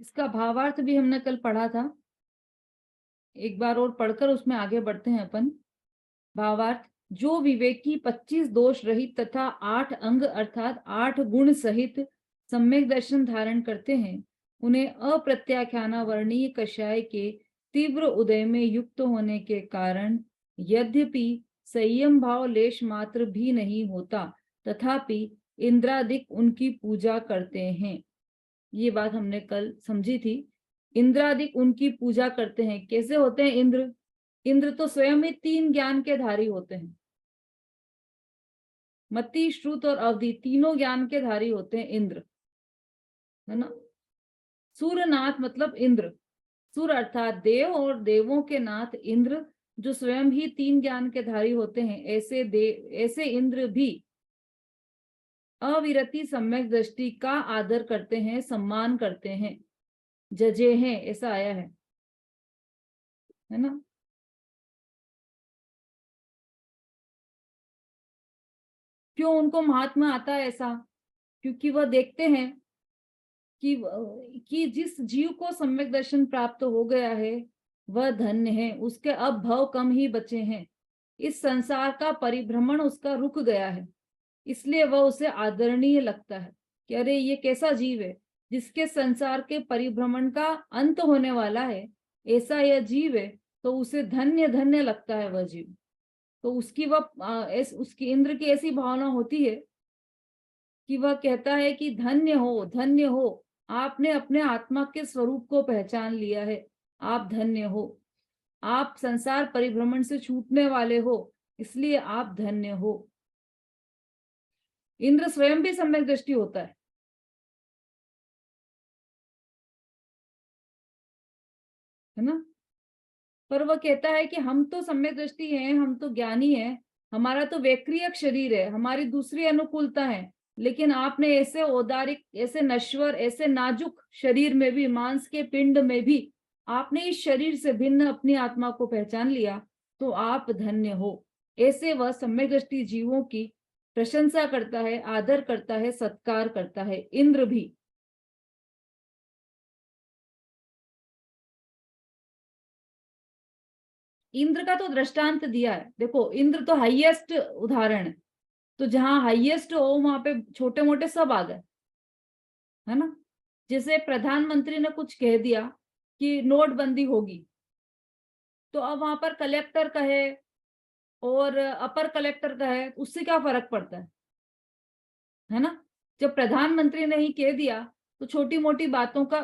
इसका भावार्थ भी हमने कल पढ़ा था। एक बार और पढ़कर उसमें आगे बढ़ते हैं अपन। भावार्थ: जो विवेकी 25 दोष रहित तथा 8 अंग अर्थात 8 गुण सहित सम्यक दर्शन धारण करते हैं, उन्हें अप्रत्याख्याना वर्णीय कषाय के तीव्र उदय में युक्त होने के कारण यद्यपि संयम भाव लेश मात्र भी नहीं होता, तथापि इंद्रादिक उनकी पूजा करते हैं। ये बात हमने कल समझी थी। इंद्रादिक उनकी पूजा करते हैं। कैसे होते हैं इंद्र? इंद्र तो स्वयं ही 3 ज्ञान के धारी होते हैं। मति, श्रुत और अवधि तीनों ज्ञान के धारी होते हैं इंद्र, है ना। सूरनाथ मतलब इंद्र, सूर अर्थात देव और देवों के नाथ इंद्र, जो स्वयं ही 3 ज्ञान के धारी होते हैं। ऐसे इंद्र भी अविरति सम्यक दृष्टि का आदर करते हैं, सम्मान करते हैं, जजे हैं, ऐसा आया है ना। क्यों उनको महात्मा आता है ऐसा? क्योंकि वह देखते हैं कि जिस जीव को सम्यक दर्शन प्राप्त हो गया है वह धन्य है, उसके अब भव कम ही बचे हैं, इस संसार का परिभ्रमण उसका रुक गया है, इसलिए वह उसे आदरणीय लगता है कि अरे ये कैसा जीव है जिसके संसार के परिभ्रमण का अंत होने वाला है, ऐसा यह जीव है, तो उसे धन्य धन्य लगता है वह जीव। तो उसकी इंद्र की ऐसी भावना होती है कि वह कहता है कि धन्य हो, धन्य हो, आपने अपने आत्मा के स्वरूप को पहचान लिया है, आप धन्य हो, आप संसार परिभ्रमण से छूटने वाले हो, इसलिए आप धन्य हो। इंद्र स्वयं भी सम्यक दृष्टि होता है ना। पर वह कहता है कि हम तो सम्यक दृष्टि हैं, हम तो ज्ञानी हैं, हमारा तो वैक्रियक शरीर है, हमारी दूसरी अनुकूलता है, लेकिन आपने ऐसे औदारिक, ऐसे नश्वर, ऐसे नाजुक शरीर में भी, मांस के पिंड में भी आपने इस शरीर से भिन्न अपनी आत्मा को पहचान लिया, तो आप धन्य हो। ऐसे वह सम्यक दृष्टि जीवों की प्रशंसा करता है, आदर करता है, सत्कार करता है, इंद्र भी। इंद्र का तो दृष्टांत दिया है। देखो, इंद्र तो हाईएस्ट उदाहरण है, तो जहां हाईएस्ट हो वहां पे छोटे मोटे सब आ गए, है ना। जैसे प्रधानमंत्री ने कुछ कह दिया कि नोटबंदी होगी, तो अब वहां पर कलेक्टर कहे और अपर कलेक्टर कहे, उससे क्या फर्क पड़ता है ना। जब प्रधानमंत्री ने ही कह दिया तो छोटी मोटी बातों का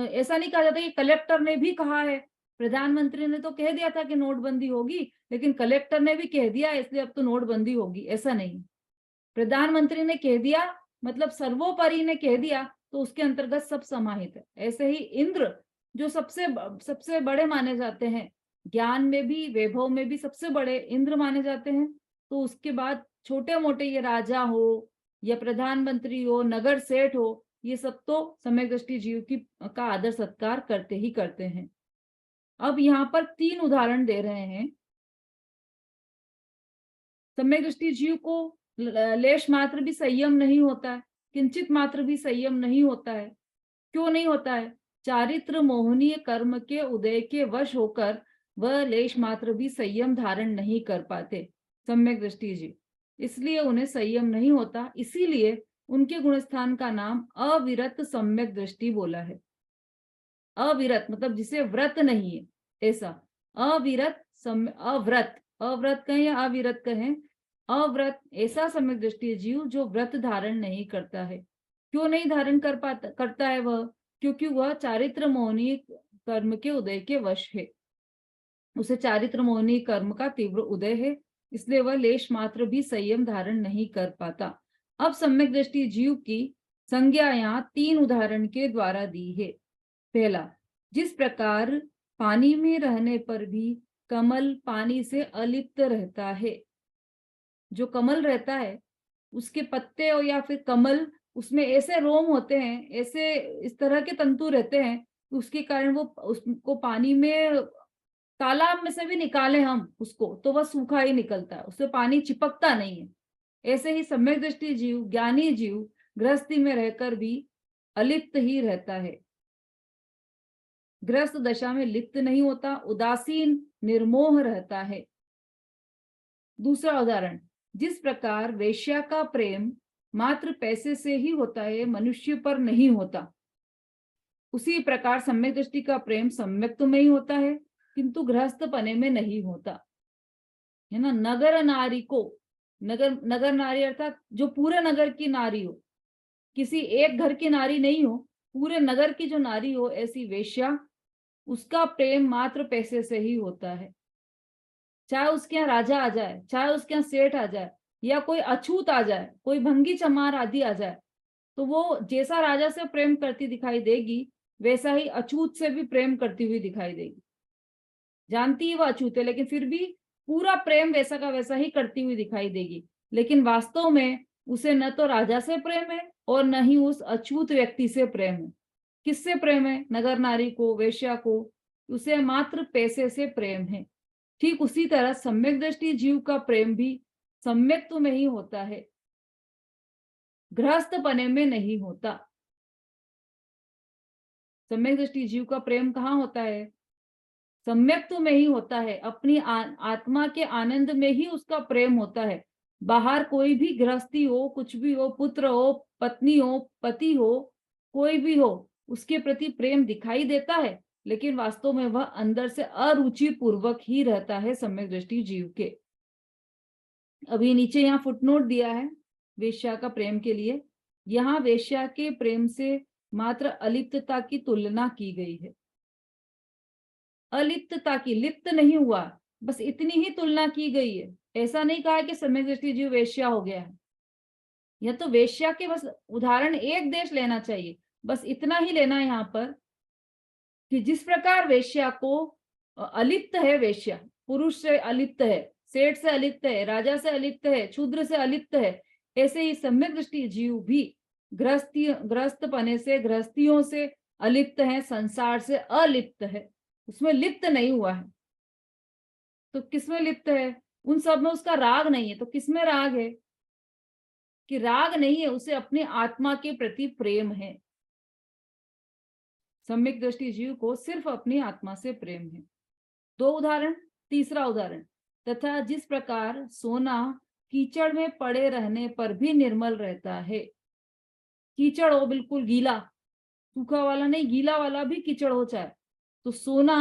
ऐसा नहीं कहा जाता कि कलेक्टर ने भी कहा है, प्रधानमंत्री ने तो कह दिया था कि नोटबंदी होगी, लेकिन कलेक्टर ने भी कह दिया इसलिए अब तो नोटबंदी होगी, ऐसा नहीं। प्रधानमंत्री ने कह दिया मतलब सर्वोपरि ने कह दिया, तो उसके अंतर्गत सब समाहित है। ऐसे ही इंद्र जो सबसे सबसे बड़े माने जाते हैं, ज्ञान में भी वैभव में भी सबसे बड़े इंद्र माने जाते हैं, तो उसके बाद छोटे मोटे ये राजा हो या प्रधानमंत्री हो, नगर सेठ हो, ये सब तो सम्यक दृष्टि जीव की का आदर सत्कार करते ही करते हैं। अब यहाँ पर 3 उदाहरण दे रहे हैं। सम्यक दृष्टि जीव को लेश मात्र भी संयम नहीं होता है, किंचित मात्र भी संयम नहीं होता है। क्यों नहीं होता है? चारित्र मोहनीय कर्म के उदय के वश होकर वह लेश मात्र भी संयम धारण नहीं कर पाते सम्यक दृष्टि जीव, इसलिए उन्हें संयम नहीं होता, इसीलिए उनके गुणस्थान का नाम अविरत सम्यक दृष्टि बोला है। अविरत मतलब जिसे व्रत नहीं है, ऐसा अविरत अव्रत, अव्रत कहें या अविरत कहें, अव्रत ऐसा सम्यक दृष्टि जीव जो व्रत धारण नहीं करता है। क्यों नहीं धारण करता है वह? क्योंकि वह चारित्र मोहनी कर्म के उदय के वश है, उसे चारित्र मोहनी कर्म का तीव्र उदय है, इसलिए वह लेश मात्र भी संयम धारण नहीं कर पाता। अब सम्यक दृष्टि जीव की संज्ञा यहाँ 3 उदाहरण के द्वारा दी है। पहला, जिस प्रकार पानी में रहने पर भी कमल पानी से अलिप्त रहता है, जो कमल रहता है उसके पत्ते और या फिर कमल, उसमें ऐसे रोम होते हैं, ऐसे इस तरह के तंतु रहते हैं, उसके कारण वो उसको पानी में, तालाब में से भी निकाले हम उसको तो वह सूखा ही निकलता है, उससे पानी चिपकता नहीं है। ऐसे ही सम्यक दृष्टि जीव, ज्ञानी जीव गृहस्थी में रहकर भी अलिप्त ही रहता है। गृहस्थ दशा में लिप्त नहीं होता, उदासीन निर्मोह रहता है। दूसरा उदाहरण, जिस प्रकार वेश्या का प्रेम मात्र पैसे से ही होता है, मनुष्य पर नहीं होता, उसी प्रकार सम्यक दृष्टि का प्रेम सम्यक तो में ही होता है किंतु गृहस्थ पने में नहीं होता, है ना। नगर नारी को, नगर नारी अर्थात जो पूरे नगर की नारी हो, किसी एक घर की नारी नहीं हो, पूरे नगर की जो नारी हो, ऐसी वेश्या, उसका प्रेम मात्र पैसे से ही होता है। चाहे उसके यहाँ राजा आ जाए, चाहे उसके यहाँ सेठ आ जाए, या कोई अछूत आ जाए, कोई भंगी चमार आदि आ जाए, तो वो जैसा राजा से प्रेम करती दिखाई देगी, वैसा ही अछूत से भी प्रेम करती हुई दिखाई देगी। जानती है वो अछूत है, लेकिन फिर भी पूरा प्रेम वैसा का वैसा ही करती हुई दिखाई देगी। लेकिन वास्तव में उसे न तो राजा से प्रेम है और न ही उस अछूत व्यक्ति से प्रेम है। किससे प्रेम है? नगर नारी को, वेश्या को, उसे मात्र पैसे से प्रेम है। ठीक उसी तरह सम्यक दृष्टि जीव का प्रेम भी सम्यक्त्व में ही होता है, गृहस्थ पने में नहीं होता। सम्यक दृष्टि जीव का प्रेम कहाँ होता है? सम्यक्त्व में ही होता है, अपनी आत्मा के आनंद में ही उसका प्रेम होता है। बाहर कोई भी गृहस्थी हो, कुछ भी हो, पुत्र हो, पत्नी हो, पति हो, कोई भी हो, उसके प्रति प्रेम दिखाई देता है, लेकिन वास्तव में वह अंदर से अरुचि पूर्वक ही रहता है सम्यक दृष्टि जीव के। अभी नीचे यहाँ फुटनोट दिया है वेश्या का प्रेम के लिए। यहाँ वेश्या के प्रेम से मात्र अलिप्तता की तुलना की गई है। अलिप्तता की, लिप्त नहीं हुआ, बस इतनी ही तुलना की गई है। ऐसा नहीं कहा कि सम्यक दृष्टि जीव वेश्या हो गया है। यह तो वेश्या के बस उदाहरण एक देश लेना चाहिए, बस इतना ही लेना है यहाँ पर कि जिस प्रकार वेश्या को अलिप्त है, वेश्या पुरुष से अलिप्त है, सेठ से अलिप्त है, राजा से अलिप्त है, शूद्र से अलिप्त है, ऐसे ही सम्यक दृष्टि जीव भी ग्रस्त पने से, गृहस्थियों से अलिप्त है, संसार से अलिप्त है, उसमें लिप्त नहीं हुआ है। तो किसमें लिप्त है? उन सब में उसका राग नहीं है। तो किसमें राग है? कि राग नहीं है, उसे अपनी आत्मा के प्रति प्रेम है। सम्यक दृष्टि जीव को सिर्फ अपनी आत्मा से प्रेम है। दो उदाहरण। तीसरा उदाहरण, तथा जिस प्रकार सोना कीचड़ में पड़े रहने पर भी निर्मल रहता है। कीचड़ हो, बिल्कुल गीला, सूखा वाला नहीं, गीला वाला भी कीचड़ हो चाहे, तो सोना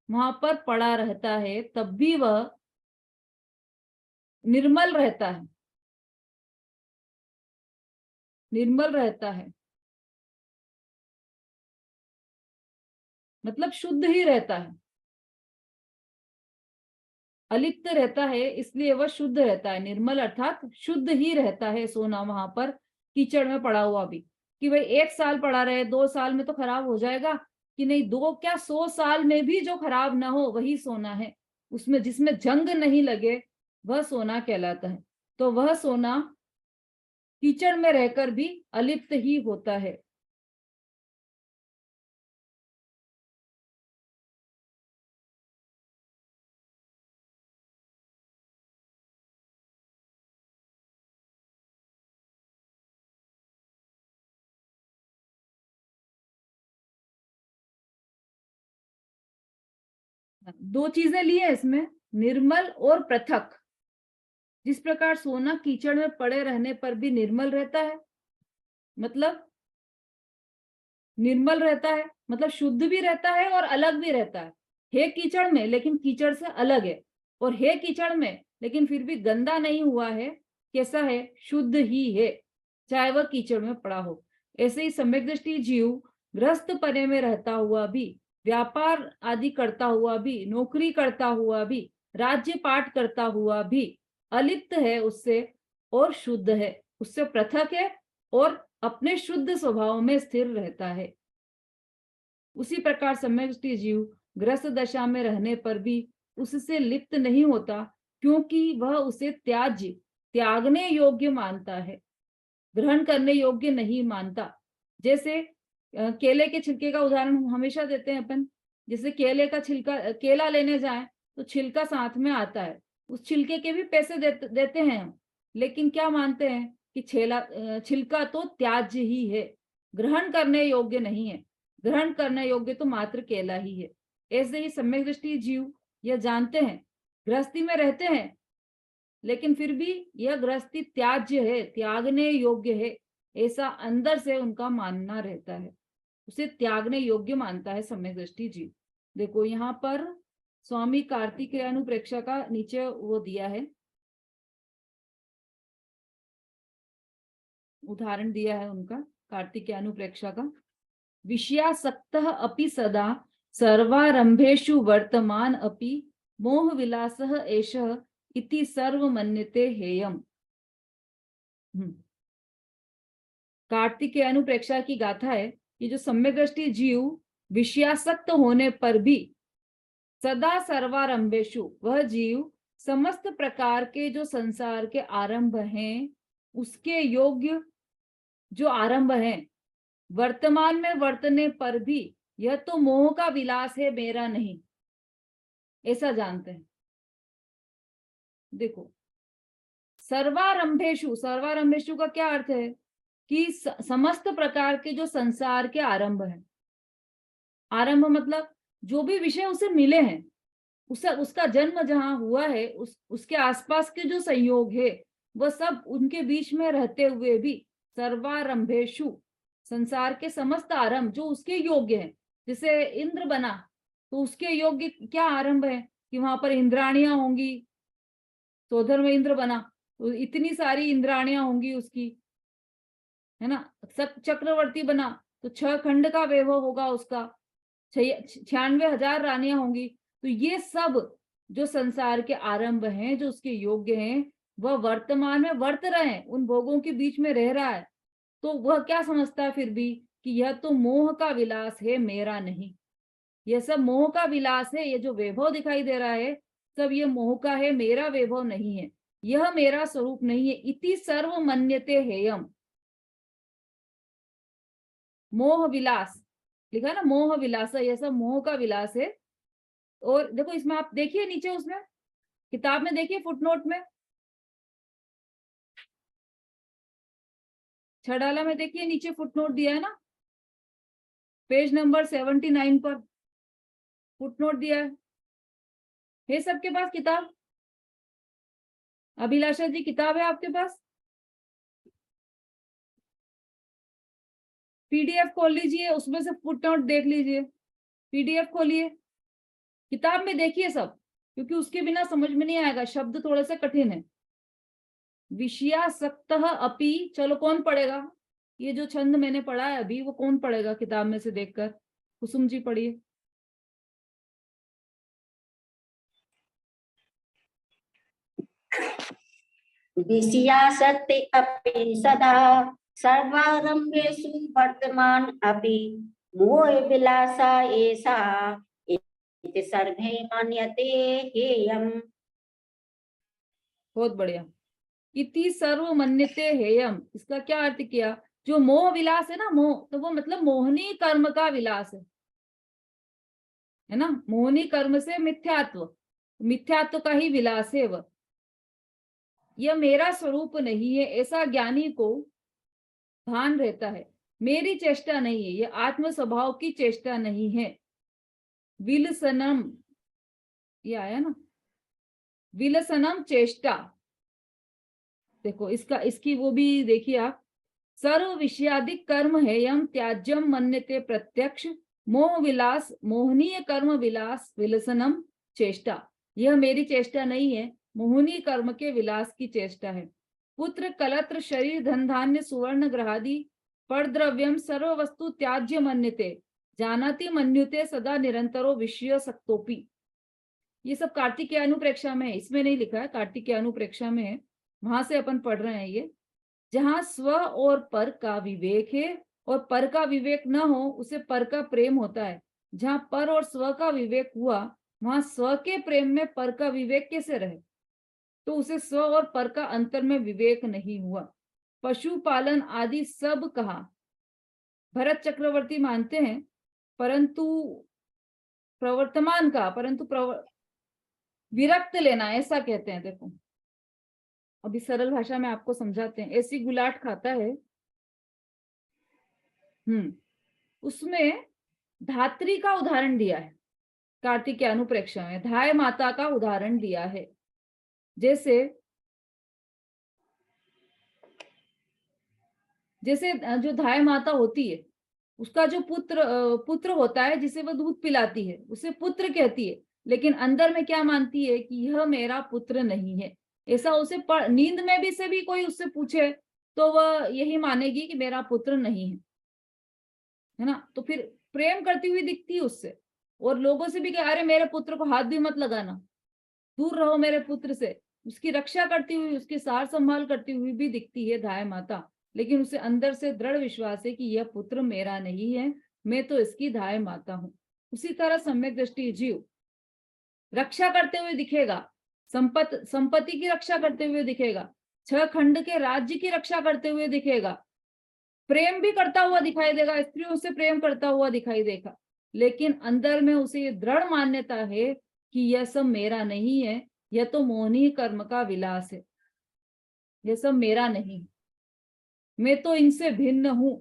वहां पर पड़ा रहता है, तब भी वह निर्मल रहता है, निर्मल रहता है, मतलब शुद्ध ही रहता है। अलिप्त रहता है इसलिए वह शुद्ध रहता है, निर्मल अर्थात शुद्ध ही रहता है सोना वहां पर कीचड़ में पड़ा हुआ भी। कि भाई 1 साल पड़ा रहे, 2 साल में तो खराब हो जाएगा, कि नहीं, 2 क्या 100 साल में भी जो खराब ना हो वही सोना है। उसमें जिसमें जंग नहीं लगे वह सोना कहलाता है। तो वह सोना कीचड़ में रहकर भी अलिप्त ही होता है। दो चीजें ली है इसमें, निर्मल और पृथक। जिस प्रकार सोना कीचड़ में पड़े रहने पर भी निर्मल रहता है, मतलब निर्मल रहता है, मतलब शुद्ध भी रहता है और अलग भी रहता है कीचड़ में, लेकिन कीचड़ से अलग है, और है कीचड़ में लेकिन फिर भी गंदा नहीं हुआ है। कैसा है? शुद्ध ही है, चाहे वह कीचड़ में पड़ा हो। ऐसे ही सम्यक दृष्टि जीव ग्रस्त पने में रहता हुआ भी, व्यापार आदि करता हुआ भी, नौकरी करता हुआ भी, राज्य पाठ करता हुआ भी अलिप्त है उससे और शुद्ध है, उससे पृथक है और अपने शुद्ध स्वभाव में स्थिर रहता है। उसी प्रकार सम्यक दृष्टि जीव ग्रस्त दशा में रहने पर भी उससे लिप्त नहीं होता, क्योंकि वह उसे त्यागने योग्य मानता है, ग्रहण करने योग्य नहीं मानता। जैसे केले के छिलके का उदाहरण हमेशा देते हैं अपन। जैसे केले का छिलका, केला लेने जाए तो छिलका साथ में आता है, उस छिलके के भी पैसे देते हैं हम, लेकिन क्या मानते हैं कि छिलका तो त्याज्य ही है, ग्रहण करने योग्य नहीं है। ग्रहण करने योग्य तो मात्र केला ही है। ऐसे ही सम्यक दृष्टि जीव यह जानते हैं, गृहस्थी में रहते हैं, लेकिन फिर भी यह गृहस्थी त्याज्य है, त्यागने योग्य है, ऐसा अंदर से उनका मानना रहता है, उसे त्यागने योग्य मानता है सम्यक दृष्टि जीव। देखो यहाँ पर स्वामी कार्तिकेयानुप्रेक्षा का नीचे वो दिया है, उदाहरण दिया है उनका कार्तिकेयानुप्रेक्षा का। विषयासक्तः अपि सदा सर्वारंभेषु वर्तमान अपि मोह विलासः एषः इति सर्व मन्यते हेयम। कार्तिकेयानुप्रेक्षा की गाथा है कि जो सम्यक दृष्टि जीव विषयासक्त होने पर भी सदा सर्वारंभेषु, वह जीव समस्त प्रकार के जो संसार के आरंभ हैं उसके योग्य जो आरंभ हैं, वर्तमान में वर्तने पर भी यह तो मोह का विलास है, मेरा नहीं, ऐसा जानते हैं। देखो सर्वारंभेषु, सर्वारंभेषु का क्या अर्थ है कि समस्त प्रकार के जो संसार के आरंभ है, आरंभ मतलब जो भी विषय उसे मिले हैं, उसका जन्म जहां हुआ है, उसके आसपास के जो संयोग है वह सब उनके बीच में रहते हुए भी सर्वारंभेषु, संसार के समस्त आरंभ जो उसके योग्य है, जैसे इंद्र बना तो उसके योग्य क्या आरंभ है कि वहां पर इंद्राणियां होंगी, सोधर में इंद्र बना तो इतनी सारी इंद्राणियां होंगी उसकी, है ना। चक्रवर्ती बना तो 6 खंड का वैभव होगा उसका, 96,000 रानियां होंगी। तो ये सब जो संसार के आरंभ हैं, जो उसके योग्य हैं, वह वर्तमान में वर्त रहे हैं, उन भोगों के बीच में रह रहा है, तो वह क्या समझता है फिर भी कि यह तो मोह का विलास है, मेरा नहीं। यह सब मोह का विलास है, ये जो वैभव दिखाई दे रहा है सब ये मोह का है, मेरा वैभव नहीं है, यह मेरा स्वरूप नहीं है। इति सर्व मन्यते हेयम, मोह विलास लिखा ना, मोह विलास, यह सब मोह का विलास है। और देखो इसमें आप देखिए नीचे, उसमें किताब में देखिए फुटनोट में, छड़ाला में देखिए नीचे फुटनोट दिया है ना, पेज नंबर 79 पर फुटनोट दिया है सबके पास किताब? अभिलाषा जी किताब है आपके पास? पीडीएफ खोल लीजिए, उसमें से फुटनोट देख लीजिए, पीडीएफ खोलिए, किताब में देखिए सब, क्योंकि उसके बिना समझ में नहीं आएगा, शब्द थोड़े से कठिन है। विषयासक्तः अपि, चलो कौन पढ़ेगा ये जो छंद मैंने पढ़ा है अभी, वो कौन पढ़ेगा किताब में से देखकर? कुसुम जी पढ़िए। विषयासक्ति अपि सदा सर्वारंभेषु वर्तमान अपि मोह विलासा एषा इति सर्वे मन्यते हेयम। बहुत बढ़िया। इति सर्व मन्यते हेयम, इसका क्या अर्थ किया? जो मोह विलास है ना, मोह तो वो मतलब मोहनी कर्म का विलास है ना, मोहनी कर्म से मिथ्यात्व, मिथ्यात्व का ही विलास है वह, यह मेरा स्वरूप नहीं है, ऐसा ज्ञानी को भान रहता है। मेरी चेष्टा नहीं है, यह आत्म स्वभाव की चेष्टा नहीं है। विलसनम, ये आया ना, विलसनम चेष्टा, देखो इसका, इसकी वो भी देखिए आप, सर्व विषयादिक कर्म है यम त्याज्यम मन्यते प्रत्यक्ष मोह विलास मोहनीय कर्म विलास विलसनम चेष्टा, यह मेरी चेष्टा नहीं है, मोहनीय कर्म के विलास की चेष्टा है। पुत्र कलत्र शरीर धन धान्य सुवर्ण ग्रहादि परद्रव्यम सर्व वस्तु त्याज्य मन्यते जानाति मन्युते सदा निरंतरो विषय सक्तोपि। ये सब कार्तिकेय अनुप्रेक्षा में है, इसमें नहीं लिखा है, कार्तिकेय अनुप्रेक्षा में है, वहां से अपन पढ़ रहे हैं ये। जहां स्व और पर का विवेक है और पर का विवेक न हो उसे पर का प्रेम होता है। जहां पर और स्व का विवेक हुआ वहां स्व के प्रेम में पर का विवेक कैसे रहे? तो उसे स्व और पर का अंतर में विवेक नहीं हुआ। पशुपालन आदि सब कहा, भरत चक्रवर्ती मानते हैं, परंतु प्रवर्तमान का, परंतु विरक्त लेना ऐसा कहते हैं। देखो अभी सरल भाषा में आपको समझाते हैं। ऐसी गुलाट खाता है, उसमें धात्री का उदाहरण दिया है, कार्तिक अनुप्रेक्षा में धाय माता का उदाहरण दिया है। जैसे जैसे जो धाय माता होती है, उसका जो पुत्र होता है जिसे वो दूध पिलाती है, उसे पुत्र कहती है, लेकिन अंदर में क्या मानती है कि यह मेरा पुत्र नहीं है। ऐसा उसे नींद में भी से भी कोई उससे पूछे तो वह यही मानेगी कि मेरा पुत्र नहीं है ना। तो फिर प्रेम करती हुई दिखती है उससे, और लोगों से भी कि अरे मेरे पुत्र को हाथ भी मत लगाना, दूर रहो मेरे पुत्र से। उसकी रक्षा करती हुई, उसकी सार संभाल करती हुई भी दिखती है धाय माता, लेकिन उसे अंदर से दृढ़ विश्वास है कि यह पुत्र मेरा नहीं है, मैं तो इसकी धाय माता हूं। उसी तरह सम्यक दृष्टि जीव रक्षा करते हुए दिखेगा, संपत्ति की रक्षा करते हुए दिखेगा, 6 खंड के राज्य की रक्षा करते हुए दिखेगा, प्रेम भी करता हुआ दिखाई देगा, स्त्रियों से प्रेम करता हुआ दिखाई देगा, लेकिन अंदर में उसे ये दृढ़ मान्यता है कि यह सब मेरा नहीं है, यह तो मोहनी कर्म का विलास है, यह सब मेरा नहीं, मैं तो इनसे भिन्न हूं,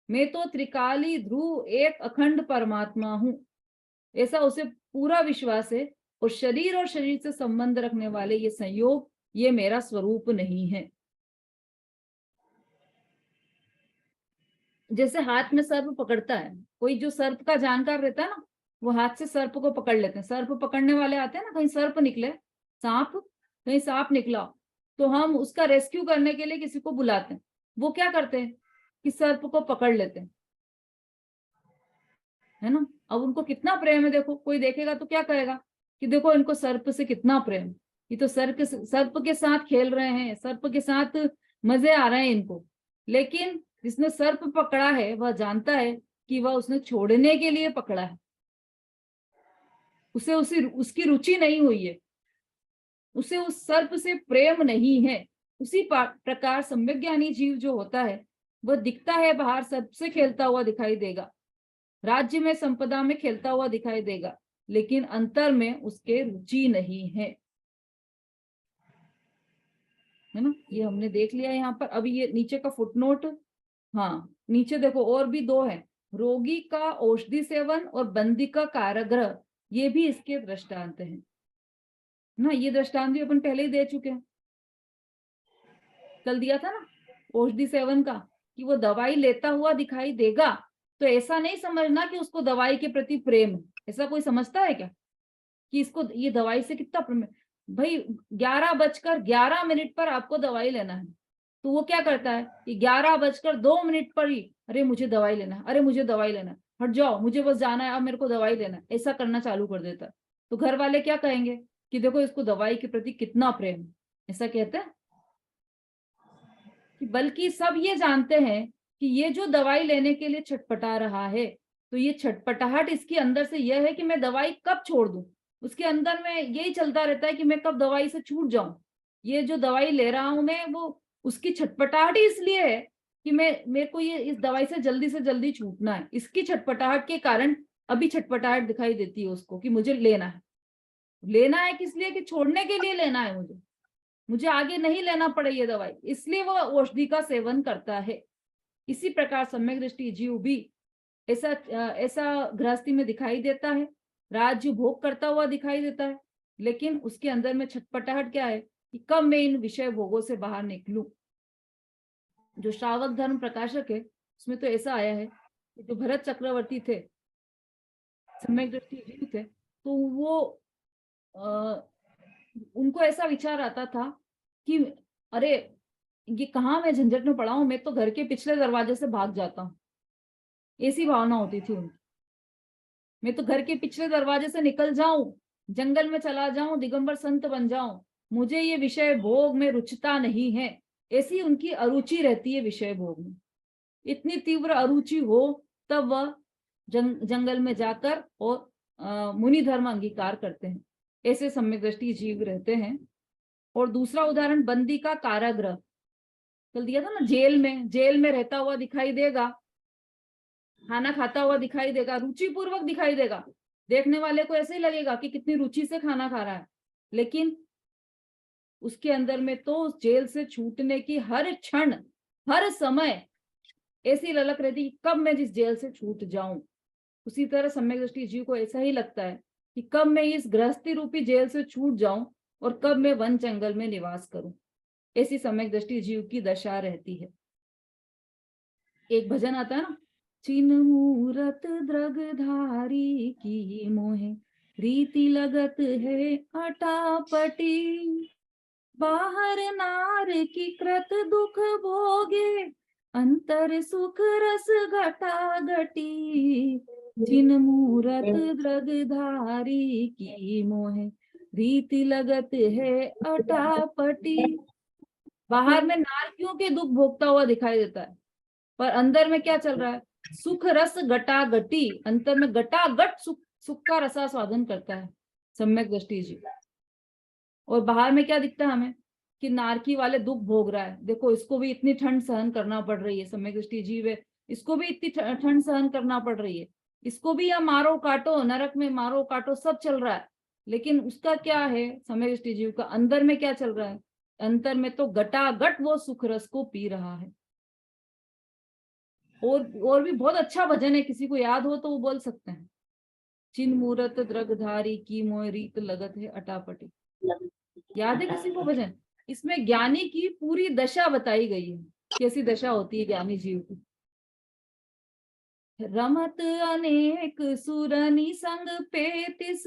मैं तो त्रिकाली ध्रुव एक अखंड परमात्मा हूं। ऐसा उसे पूरा विश्वास है, और शरीर से संबंध रखने वाले ये संयोग, ये मेरा स्वरूप नहीं है। जैसे हाथ में सर्प पकड़ता है, कोई जो सर्प का जानकार रहता है ना, वो हाथ से सर्प को पकड़ लेते हैं। सर्प पकड़ने वाले आते हैं ना, कहीं सर्प निकले, सांप, कहीं सांप निकला, तो हम उसका रेस्क्यू करने के लिए किसी को बुलाते हैं। वो क्या करते हैं कि सर्प को पकड़ लेते हैं, है ना। अब उनको कितना प्रेम है, देखो कोई देखेगा तो क्या कहेगा कि देखो इनको सर्प से कितना प्रेम, ये तो सर्प के साथ खेल रहे हैं, सर्प के साथ मजे आ रहे हैं इनको। लेकिन जिसने सर्प पकड़ा है वह जानता है कि वह उसने छोड़ने के लिए पकड़ा है, उसे उसकी रुचि नहीं हुई है, उसे उस सर्प से प्रेम नहीं है। उसी प्रकार सम्यक ज्ञानी जीव जो होता है, वह दिखता है बाहर सर्प से खेलता हुआ दिखाई देगा, राज्य में संपदा में खेलता हुआ दिखाई देगा, लेकिन अंतर में उसके रुचि नहीं है ना। ये हमने देख लिया यहाँ पर। अभी ये नीचे का फुटनोट, हाँ नीचे देखो और भी 2 है, रोगी का औषधि सेवन और बंदी का कारागृह, ये भी इसके दृष्टांत हैं ना। ये दृष्टांत भी अपन पहले ही दे चुके हैं, कल दिया था ना औषधि सेवन का, कि वो दवाई लेता हुआ दिखाई देगा, तो ऐसा नहीं समझना कि उसको दवाई के प्रति प्रेम है। ऐसा कोई समझता है क्या कि इसको ये दवाई से कितना प्रेम है? भाई 11:11 पर आपको दवाई लेना है, तो वो क्या करता है कि 11:02 पर ही अरे मुझे दवाई लेना है, अरे मुझे दवाई लेना है, हट जाओ मुझे बस जाना है, अब मेरे को दवाई लेना है, ऐसा करना चालू कर देता है। तो घर वाले क्या कहेंगे कि देखो इसको दवाई के प्रति कितना प्रेम है, ऐसा कहते हैं। कि बल्कि सब ये जानते हैं कि ये जो दवाई लेने के लिए छटपटा रहा है, तो ये छटपटाहट इसके अंदर से यह है कि मैं दवाई कब छोड़ दूं। उसके अंदर में यही चलता रहता है कि मैं कब दवाई से छूट जाऊं। ये जो दवाई ले रहा हूं मैं, वो उसकी छटपटाहट ही इसलिए है कि मेरे को ये इस दवाई से जल्दी छूटना है। इसकी छटपटाहट के कारण अभी छटपटाहट दिखाई देती है उसको कि मुझे लेना है किस लिए, कि छोड़ने के लिए लेना है मुझे आगे नहीं लेना पड़े ये दवाई, इसलिए वो औषधि का सेवन करता है। इसी प्रकार सम्यक दृष्टि जीव भी ऐसा गृहस्थी में दिखाई देता है, राज्य भोग करता हुआ दिखाई देता है, लेकिन उसके अंदर में छटपटाहट क्या है कि कब मैं इन विषय भोगों से बाहर निकलूं। जो श्रावक धर्म प्रकाशक है उसमें तो ऐसा आया है कि जो भरत चक्रवर्ती थे, सम्यक दृष्टि जीव थे, तो वो उनको ऐसा विचार आता था कि अरे ये कहाँ मैं झंझट में पड़ा हूं, मैं तो घर के पिछले दरवाजे से भाग जाता हूँ। ऐसी भावना होती थी उनकी, मैं तो घर के पिछले दरवाजे से निकल जाऊं, जंगल में चला जाऊं, दिगंबर संत बन जाऊं, मुझे ये विषय भोग में रुचता नहीं है। ऐसी उनकी अरुचि रहती है विषय भोग में। इतनी तीव्र अरुचि हो तब वह जंगल में जाकर और मुनि धर्म अंगीकार करते हैं। ऐसे सम्यक दृष्टि जीव रहते हैं। और दूसरा उदाहरण बंदी का कारागृह कल दिया था ना, जेल में रहता हुआ दिखाई देगा, खाना खाता हुआ दिखाई देगा, रुचि पूर्वक दिखाई देगा, देखने वाले को ऐसे ही लगेगा कि कितनी रुचि से खाना खा रहा है, लेकिन उसके अंदर में तो उस जेल से छूटने की हर क्षण हर समय ऐसी ललक रहती कि कब मैं जिस जेल से छूट जाऊं। उसी तरह सम्यक दृष्टि जीव को ऐसा ही लगता है कि कब मैं इस गृहस्थी रूपी जेल से छूट जाऊं और कब मैं वन जंगल में निवास करूं। ऐसी सम्यक दृष्टि जीव की दशा रहती है। एक भजन आता है ना, चिन मूरत द्रगधारी की मोहे रीति लगत है अटापटी, बाहर नार की कृत दुख भोगे अंतर सुख रस घटा घटी, चिन मूरत द्रगधारी की मोहे रीति लगत है अटापटी। बाहर में नारकियों के दुख भोगता हुआ दिखाई देता है, पर अंदर में क्या चल रहा है, सुख रस घटा घटी, अंतर में घटाघट सुख का रसास्वादन करता है सम्यक दृष्टि जीव। और बाहर में क्या दिखता है हमें कि नारकी वाले दुख भोग रहा है, देखो इसको भी इतनी ठंड सहन करना पड़ रही है, सम्यक दृष्टि जीव है, इसको भी इतनी ठंड सहन करना पड़ रही है, इसको भी या मारो काटो, नरक में मारो काटो सब चल रहा है, लेकिन उसका क्या है सम्यक दृष्टि जीव का, अंदर में क्या चल रहा है, अंतर में तो घटाघट वो सुख रस को पी रहा है। और भी बहुत अच्छा भजन है, किसी को याद हो तो वो बोल सकते हैं। चिन मूरत द्रगधारी की मोह रीत लगत है अटापटी। याद है किसी को भजन? इसमें ज्ञानी की पूरी दशा बताई गई है, कैसी दशा होती है ज्ञानी जीव की। रमत अनेक सुरनि संग पेतिस,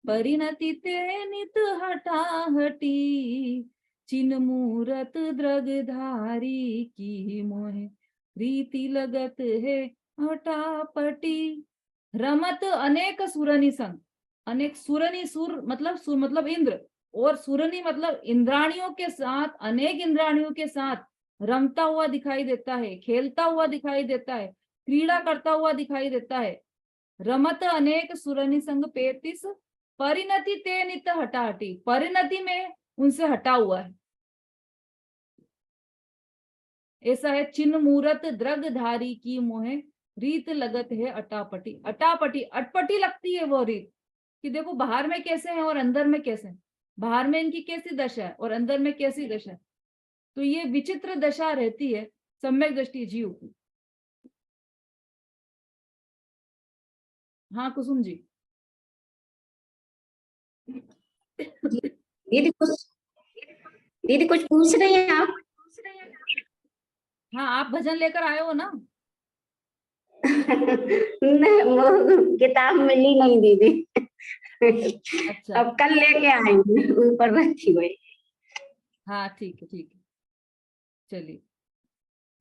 परिणति ते नित हटाहटी, चिन मूरत द्रगधारी की मोह रीति लगत है अटापटी। रमत अनेक सुरनि संग, अनेक सुरनि, सुर मतलब इंद्र, और सुरनि मतलब इंद्राणियों के साथ, अनेक इंद्राणियों के साथ रमता हुआ दिखाई देता है, खेलता हुआ दिखाई देता है, क्रीड़ा करता हुआ दिखाई देता है। रमत अनेक सुरनि संग पेतिस, परिणति ते नित हटाहटी, परिणति में उनसे हटा हुआ है। ऐसा है, चिन्ह मूरत द्रगधारी की मोहे रीत लगत है अटापटी। अटापटी अटपटी लगती है वो रीत, कि देखो बाहर में कैसे है और अंदर में कैसे है, बाहर में इनकी कैसी दशा है और अंदर में कैसी दशा है। तो ये विचित्र दशा रहती है सम्यक दृष्टि जीव की। हाँ कुसुम जी। दीदी कुछ पूछ रही हैं आप? हाँ आप भजन लेकर आए हो ना? नहीं, वो किताब मिली नहीं दीदी। अच्छा अब कल लेके आएंगे, ऊपर रखी हुई। हाँ ठीक है ठीक है, चलिए।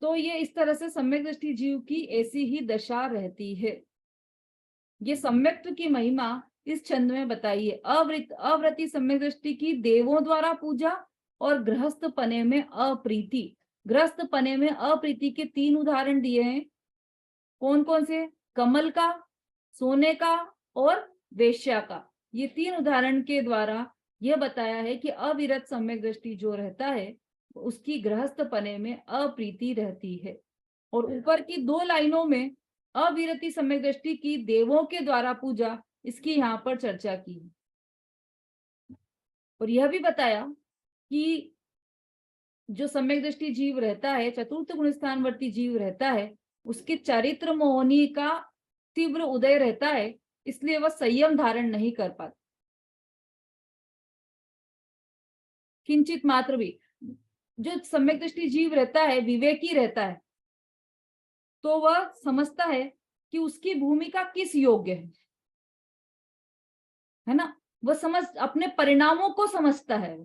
तो ये इस तरह से सम्यक दृष्टि जीव की ऐसी ही दशा रहती है। ये सम्यक्त्व की महिमा इस छंद में बताई है। अवृति सम्यक दृष्टि की देवों द्वारा पूजा और गृहस्थ पने में अप्रीति। गृहस्थ पने में अप्रीति के 3 उदाहरण दिए हैं। कौन कौन से? कमल का, सोने का और वेश्या का। ये 3 उदाहरण के द्वारा यह बताया है कि अविरत सम्यक दृष्टि जो रहता है उसकी गृहस्थ पने में अप्रीति रहती है। और ऊपर की 2 लाइनों में अविरति सम्यक दृष्टि की देवों के द्वारा पूजा, इसकी यहाँ पर चर्चा की। और यह भी बताया कि जो सम्यक दृष्टि जीव रहता है, चतुर्थ गुण स्थानवर्ती जीव रहता है, उसके चरित्र मोहनी का तीव्र उदय रहता है, इसलिए वह संयम धारण नहीं कर पाता किंचित मात्र भी। जो सम्यक दृष्टि जीव रहता है, विवेकी रहता है, तो वह समझता है कि उसकी भूमिका किस योग्य है ना। वह अपने परिणामों को समझता है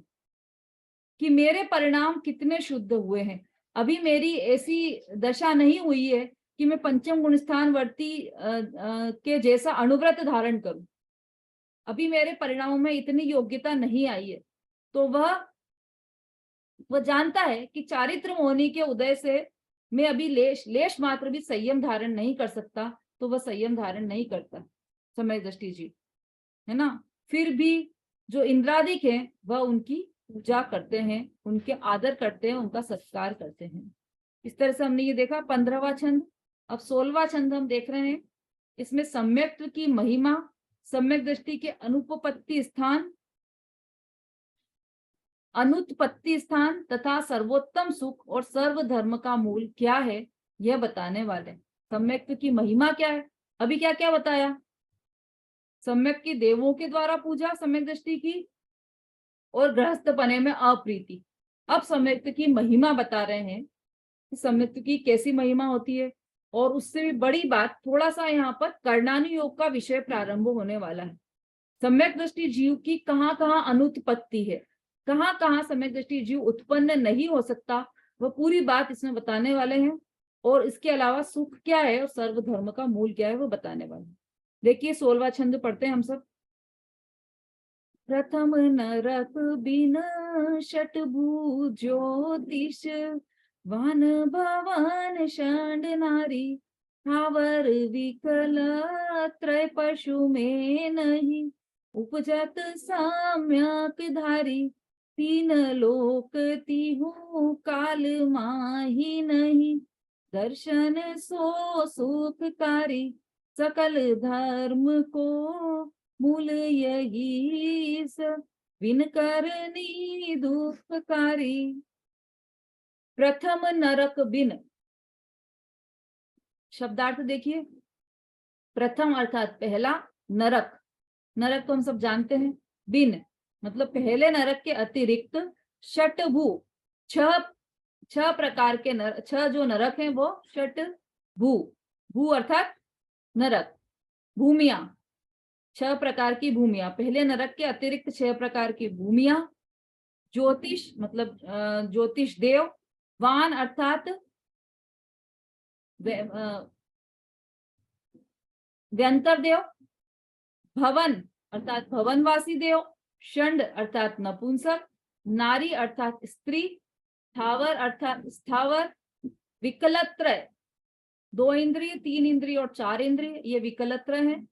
कि मेरे परिणाम कितने शुद्ध हुए हैं। अभी मेरी ऐसी दशा नहीं हुई है कि मैं पंचम गुण स्थानवर्ती के जैसा अनुव्रत धारण करूं, अभी मेरे परिणामों में इतनी योग्यता नहीं आई है। तो वह जानता है कि चारित्र मोहनी के उदय से मैं अभी लेश मात्र भी संयम धारण नहीं कर सकता, तो वह संयम धारण नहीं करता सम्यक दृष्टि जी, है ना। फिर भी जो इंद्रादिक है वह उनकी पूजा करते हैं, उनके आदर करते हैं, उनका सत्कार करते हैं। इस तरह से हमने ये देखा 15वां छंद। अब 16वां छंद हम देख रहे हैं। इसमें सम्यक्त्व की महिमा, सम्यक दृष्टि के अनुपपत्ति स्थान, अनुत्पत्ति स्थान तथा सर्वोत्तम सुख और सर्व धर्म का मूल क्या है, यह बताने वाले। सम्यक्त्व की महिमा क्या है, अभी क्या क्या बताया? सम्यक की देवों के द्वारा पूजा, सम्यक दृष्टि की, और गृहस्थ पने में अप्रीति। अब सम्यक की महिमा बता रहे हैं कि सम्यक की कैसी महिमा होती है। और उससे भी बड़ी बात, थोड़ा सा यहाँ पर कर्णानु योग का विषय प्रारंभ होने वाला है। सम्यक दृष्टि जीव की कहाँ कहाँ अनुत्पत्ति है, कहाँ कहाँ सम्यक दृष्टि जीव उत्पन्न नहीं हो सकता, वह पूरी बात इसमें बताने वाले हैं। और इसके अलावा सुख क्या है और सर्वधर्म का मूल क्या है वो बताने वाले हैं। देखिए 16वां छंद पढ़ते हैं हम सब। प्रथम नरक बिन षटभु ज्योतिष, वान भवन षंड नारी, हावर विकल त्रय पशु में नहीं, उपजत सम्यक धारी, तीन लोक तिहु काल माही नहीं, दर्शन सो सुखकारी, सकल धर्म को मूल यही स, विन करनी दुखकारी। प्रथम नरक बिन, शब्दार्थ देखिए। प्रथम अर्थात पहला, नरक, नरक तो हम सब जानते हैं, बिन मतलब पहले नरक के अतिरिक्त, षटभु छह प्रकार के छह जो नरक हैं वो षट भू, भू अर्थात नरक, भूमिया, 6 प्रकार की भूमिया, पहले नरक के अतिरिक्त 6 प्रकार की भूमिया, ज्योतिष मतलब ज्योतिष देव, वान अर्थात व्यंतर देव, भवन अर्थात भवनवासी देव, षंड अर्थात नपुंसक, नारी अर्थात स्त्री, स्थावर अर्थात स्थावर, विकलत्रय 2 इंद्रिय, 3 इंद्रिय और 4 इंद्रिय, ये विकलत्रय है।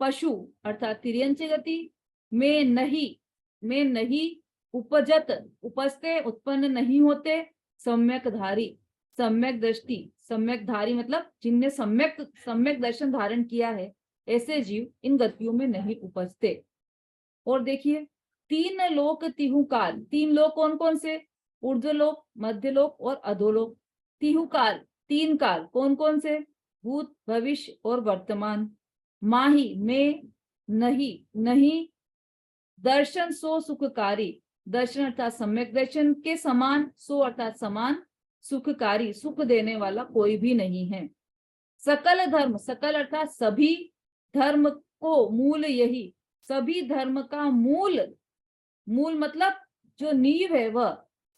पशु अर्थात तिर्यंच गति, में नहीं, उपजत उपजते उत्पन्न नहीं होते, सम्यक धारी सम्यक दृष्टि, सम्यक धारी मतलब जिनने सम्यक दर्शन धारण किया है, ऐसे जीव इन गतियों में नहीं उपजते। और देखिए, तीन लोक तिहु काल, 3 लोक कौन कौन से? ऊर्ध्वलोक, मध्यलोक और अधोलोक। तिहु काल 3 काल कौन कौन से? भूत, भविष्य और वर्तमान। माही में नहीं, दर्शन सो सुखकारी, दर्शन अर्थात सम्यक दर्शन के समान, सो अर्थात समान, सुखकारी सुख देने वाला कोई भी नहीं है। सकल धर्म, सकल अर्थात सभी, धर्म को मूल यही, सभी धर्म का मूल, मूल मतलब जो नींव है वह,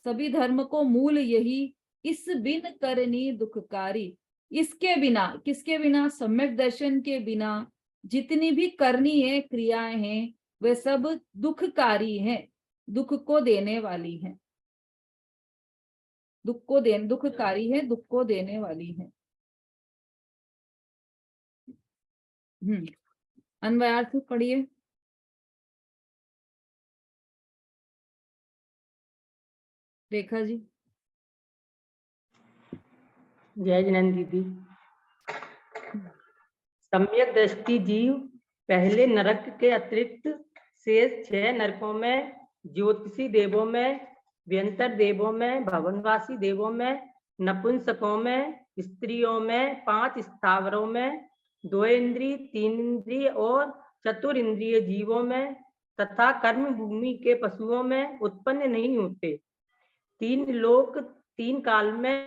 सभी धर्म को मूल यही, इस बिन करनी दुखकारी, इसके बिना, किसके बिना? सम्यक दर्शन के बिना जितनी भी करनी है क्रियाएं हैं वे सब दुखकारी हैं, दुख को देने वाली हैं, दुखकारी है, दुख को देने वाली है। अन्वयार्थ पढ़िए। रेखा जी। जय जिनेन्द्र दीदी। सम्यक दृष्टि जीव पहले नरक के अतिरिक्त शेष 6 नरकों में, ज्योतिषी देवों में, व्यंतर देवों में, भवनवासी देवों में, नपुंसकों में, स्त्रियों में, 5 स्थावरों में, 2 इंद्रिय, 3 इंद्रिय और चतुरिंद्रिय जीवों में तथा कर्म भूमि के पशुओं में उत्पन्न नहीं होते। 3 लोक 3 काल में